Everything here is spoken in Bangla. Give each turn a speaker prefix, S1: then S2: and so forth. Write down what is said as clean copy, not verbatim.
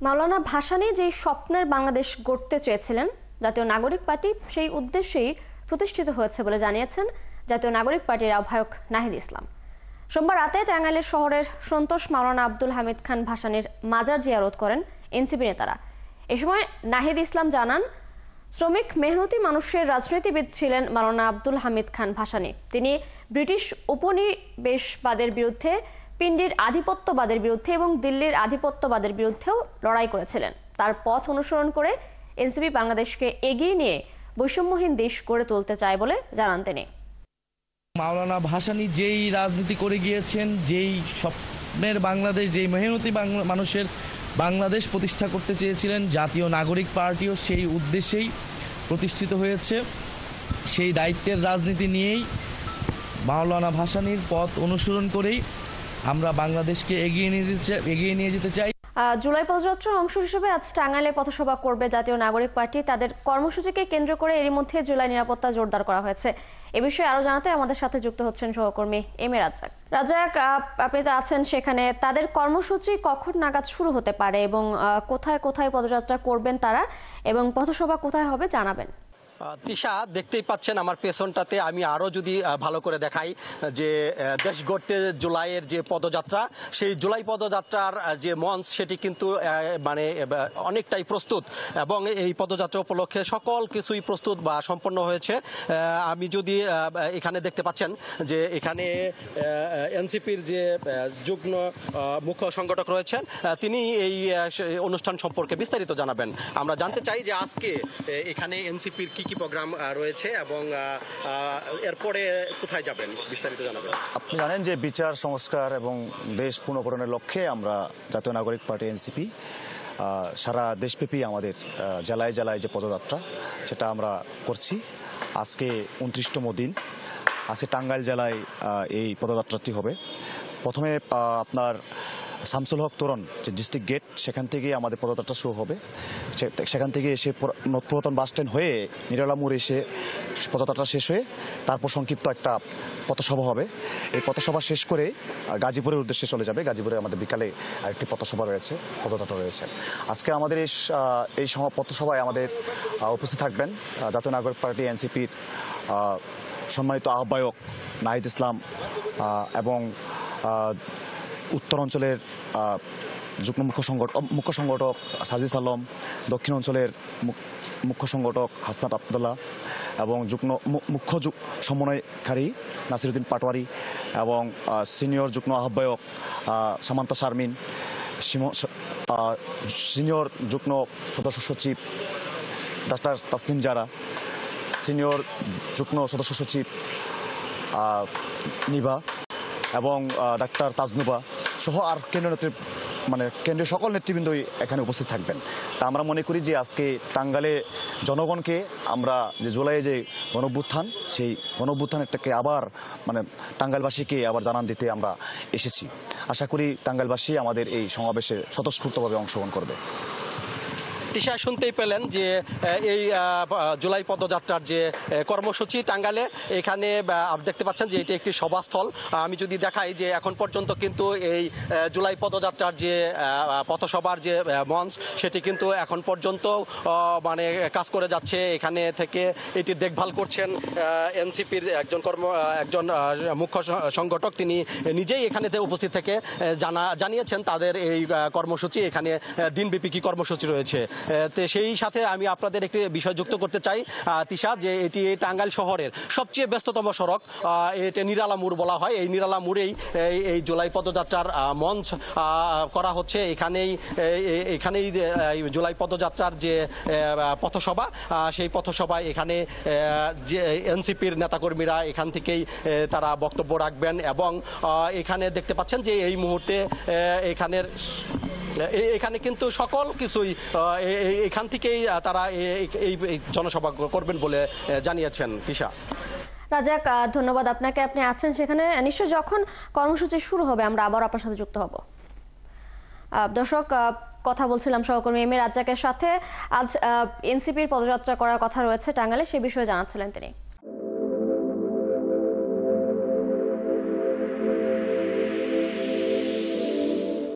S1: মাওলানা ভাসানী যে স্বপ্নের বাংলাদেশ গড়তে চেয়েছিলেন জাতীয় নাগরিক পার্টি সেই উদ্দেশ্যেই প্রতিষ্ঠিত হয়েছে বলে জানিয়েছেন জাতীয় নাগরিক পার্টির আহ্বায়ক নাহিদ ইসলাম। সোমবার রাতে টাঙ্গাইলের শহরের সন্তোষ মাওলানা আব্দুল হামিদ খান ভাসানীর মাজার জিয়ারত করেন এনসিপি নেতারা। এ সময় নাহিদ ইসলাম জানান, শ্রমিক মেহনতি মানুষের রাজনীতিবিদ ছিলেন মাওলানা আব্দুল হামিদ খান ভাসানী। তিনি ব্রিটিশ উপনিবেশবাদের বিরুদ্ধে, পিন্ডির আধিপত্যবাদের বিরুদ্ধে এবং দিল্লির আধিপত্যবাদের বিরুদ্ধেও লড়াই করেছিলেন। তার পথ অনুসরণ করে এনসিপি বাংলাদেশকে এগিয়ে নিয়ে বৈষম্যহীন দেশ গড়ে তুলতে চায় বলে জানান তিনি।
S2: মাওলানা ভাসানী যেই রাজনীতি করে গিয়েছেন, যেই স্বপ্নের বাংলাদেশ, যেই মেহনতি মানুষের বাংলাদেশ প্রতিষ্ঠা করতে চেয়েছিলেন, জাতীয় নাগরিক পার্টিও সেই উদ্দেশ্যেই প্রতিষ্ঠিত হয়েছে। সেই দায়িত্বের রাজনীতি নিয়েই মাওলানা ভাসানীর পথ অনুসরণ করেই আমরা বাংলাদেশকে এগিয়ে নিয়ে যেতে চাই।
S1: জুলাই পদযাত্রার অংশ হিসেবে আজ টাঙ্গাইলে পথসভা করবে জাতীয় নাগরিক পার্টি। তাদের কর্মসূচিকে কেন্দ্র করে এরই মধ্যে জুলাই নিরাপত্তা জোরদার করা হয়েছে। এ বিষয়ে আরো জানাতে আমাদের সাথে যুক্ত হচ্ছেন সহকর্মী এম এ রাজ্জাক। রাজ্জাক, আপনি তো আছেন সেখানে। তাদের কর্মসূচি কখন নাগাদ শুরু হতে পারে এবং কোথায় কোথায় পদযাত্রা করবেন তারা, এবং পথসভা কোথায় হবে জানাবেন।
S3: তিশা, দেখতেই পাচ্ছেন আমার পেছনটাতে, আমি আরও যদি ভালো করে দেখাই যে দেশ গড়তে জুলাইয়ের যে পদযাত্রা, সেই জুলাই পদযাত্রার যে মঞ্চ সেটি কিন্তু মানে অনেকটাই প্রস্তুত এবং এই পদযাত্রা উপলক্ষে সকল কিছুই প্রস্তুত বা সম্পন্ন হয়েছে। আমি যদি এখানে দেখতে পাচ্ছেন যে এখানে এনসিপির যে যুগ্ম মুখ্য সংগঠক রয়েছেন, তিনি এই অনুষ্ঠান সম্পর্কে বিস্তারিত জানাবেন। আমরা জানতে চাই যে আজকে এখানে এনসিপির কি প্রোগ্রাম রয়েছে এবং এরপরে কোথায় যাবেন, বিস্তারিত জানাবেন।
S4: আপনি জানেন যে বিচার সংস্কার এবং দেশ পুনর্গঠনের লক্ষ্যে আমরা জাতীয় নাগরিক পার্টি এনসিপি সারা দেশব্যাপী আমাদের জেলায় জেলায় যে পদযাত্রা সেটা আমরা করছি। আজকে 29তম দিন। আজকে টাঙ্গাইল জেলায় এই পদযাত্রাটি হবে। প্রথমে আপনার শামসুল হক তোরণ যে ডিস্ট্রিক্ট গেট, সেখান থেকে আমাদের পদযাত্রা শুরু হবে। সেখান থেকে এসে পুরাতন বাস স্ট্যান্ড হয়ে নিরালা মোড় এসে পদযাত্রা শেষ হয়ে তারপর সংক্ষিপ্ত একটা পথসভা হবে। এই পথসভা শেষ করে গাজীপুরের উদ্দেশ্যে চলে যাবে। গাজীপুরে আমাদের বিকালে আরেকটি পথসভা রয়েছে, পদযাত্রা রয়েছে। আজকে আমাদের এই পথসভায় আমাদের উপস্থিত থাকবেন জাতীয় নাগরিক পার্টি এনসিপির সম্মানিত আহ্বায়ক নাহিদ ইসলাম এবং উত্তর অঞ্চলের যুগ্ম মুখ্য সংগঠক সাজিদ আলম, দক্ষিণ অঞ্চলের মুখ্য সংগঠক হাসনাত আবদুল্লাহ এবং মুখ্য সমন্বয়কারী নাসিরুদ্দিন পাটোয়ারি এবং সিনিয়র যুগ্ম আহ্বায়ক সামান্তা শারমিন, সিনিয়র যুগ্ম সদস্য সচিব ডাক্তার তাসনিম জারা, সিনিয়র যুগ্ম সদস্য সচিব নিভা এবং ডাক্তার তাজনুবা সহ আর কেন্দ্রীয় সকল নেতৃবৃন্দই এখানে উপস্থিত থাকবেন। তা আমরা মনে করি যে আজকে টাঙ্গাইলে জনগণকে আমরা যে জুলাইয়ে যে গণঅভ্যুত্থান, সেই গণঅভ্যুত্থানটাকে আবার টাঙ্গাইলবাসীকে আবার জানান দিতে আমরা এসেছি। আশা করি টাঙ্গাইলবাসী আমাদের এই সমাবেশে স্বতঃস্ফূর্তভাবে অংশগ্রহণ করবে।
S3: তিশা, শুনতেই পেলেন যে এই জুলাই পদযাত্রার যে কর্মসূচি টাঙ্গাইলে, এখানে দেখতে পাচ্ছেন যে এটি একটি সভাস্থল। আমি যদি দেখাই যে এখন পর্যন্ত কিন্তু এই জুলাই পদযাত্রার যে পথসভার যে মঞ্চ, সেটি কিন্তু এখন পর্যন্ত কাজ করে যাচ্ছে। এখানে থেকে এটি দেখভাল করছেন এনসিপির একজন মুখ্য সংগঠক। তিনি নিজেই এখানে উপস্থিত থেকে জানিয়েছেন তাদের এই কর্মসূচি, এখানে দিনব্যাপী কি কর্মসূচি রয়েছে। সেই সাথে আমি আপনাদের একটি বিষয় যুক্ত করতে চাই তিশা, যে এটি টাঙ্গাইল শহরের সবচেয়ে ব্যস্ততম সড়ক, এটি নিরালা মোড় বলা হয়। এই নিরালা মোড়েই এই জুলাই পদযাত্রার মঞ্চ করা হচ্ছে। এখানেই জুলাই পদযাত্রার যে পথসভা, সেই পথসভায় এখানে যে এনসিপির নেতাকর্মীরা এখান থেকেই তারা বক্তব্য রাখবেন এবং এখানে দেখতে পাচ্ছেন যে এই মুহূর্তে এখানে কিন্তু সকল কিছুই এখান থেকেই তারা এই জনসভা করবেন বলে জানিয়েছেন। তিশা,
S1: রাজ্জাক, ধন্যবাদ আপনাকে। আপনি আছেন সেখানে। নিশ্চয় যখন কর্মসূচি শুরু হবে আমরা আবার আপনার সাথে যুক্ত হব। দর্শক, কথা বলছিলাম সহকর্মী এম এ রাজ্জাকের সাথে। আজ এনসিপির পদযাত্রা করার কথা রয়েছে টাঙ্গাইলে, সে বিষয়ে জানাচ্ছিলেন তিনি।